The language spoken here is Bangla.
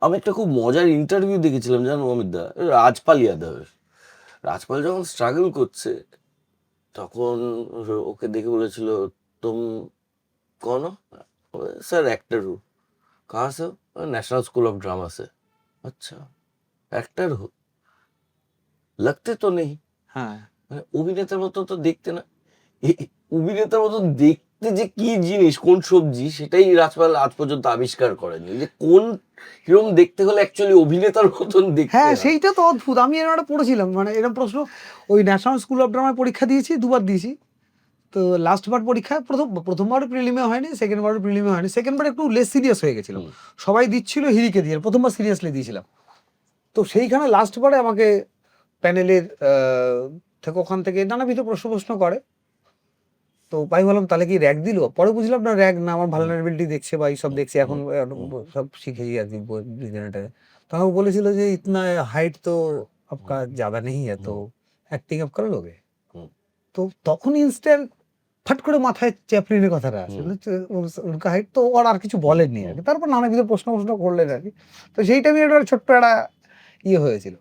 আমি একটা খুব মজার ইন্টারভিউ দেখেছিলাম জানো অমিতদা, রাজপাল যাদবের। রাজপাল যখন স্ট্রাগল করছে তখন ওকে দেখে বলেছিল, তুম कौन हो? सर एक्टर हूँ। कहाँ से हो? नेशनल स्कूल ऑफ ड्रामा से। अच्छा, एक्टर हो? लगते तो नहीं। হ্যাঁ মানে অভিনেতার মতো তো দেখতে না। অভিনেতার মতো দেখতে যে কি জিনিস, কোন সবজি, সেটাই রাজপাল আজ পর্যন্ত আবিষ্কার করেনি, যে কোন কিরকম দেখতে হলে অ্যাকচুয়ালি অভিনেতার মতন দেখতে হ্যাঁ, হয়। সেইটা তো অদ্ভুত। আমি এরকম একটা পড়েছিলাম, মানে এরকম প্রশ্ন। ওই ন্যাশনাল স্কুল অফ ড্রামায় পরীক্ষা দিয়েছি, 2বার দিয়েছি। তো লাস্ট বার পরীক্ষা প্রথমবার প্রিলিমে হয়নি, সেকেন্ড বার প্রিলিমে হয়নি। সেকেন্ড বার একটু লেস সিরিয়াস হয়ে গেছিলাম, হুম। সবাই দিচ্ছিল হিরিকে দিয়ে, প্রথমবার সিরিয়াসলি দিয়েছিলাম। তো সেইখানে লাস্ট বারে আমাকে প্যানেলের থেকে ওখান থেকে নানাবিধ প্রশ্ন করে। তো আমি বললাম তাহলে কি র্যাগ দিল? পরে বুঝলাম না র্যাগ না, আমার ভালনারেবিলিটি দেখছে বা এইসব দেখছে, এখন সব শিখেছি আর কি বিজ্ঞানটা। তখন ও বলেছিল যে ইতনা হাইট তো আপকা জ্যাদা নেই है तो অ্যাক্টিং আপ कर लोगे। হুম। তো তখন ইনস্ট্যান্ট ফট করে মাথায় চ্যাপলিনের কথাটা আসে। উনকা হাইট তো, আর কিছু বলেননি আর কি। তারপর নানাবিধ প্রশ্ন করলেন আর কি। তো সেই টাইমে একটা ছোট্ট একটা ইয়ে হয়েছিল।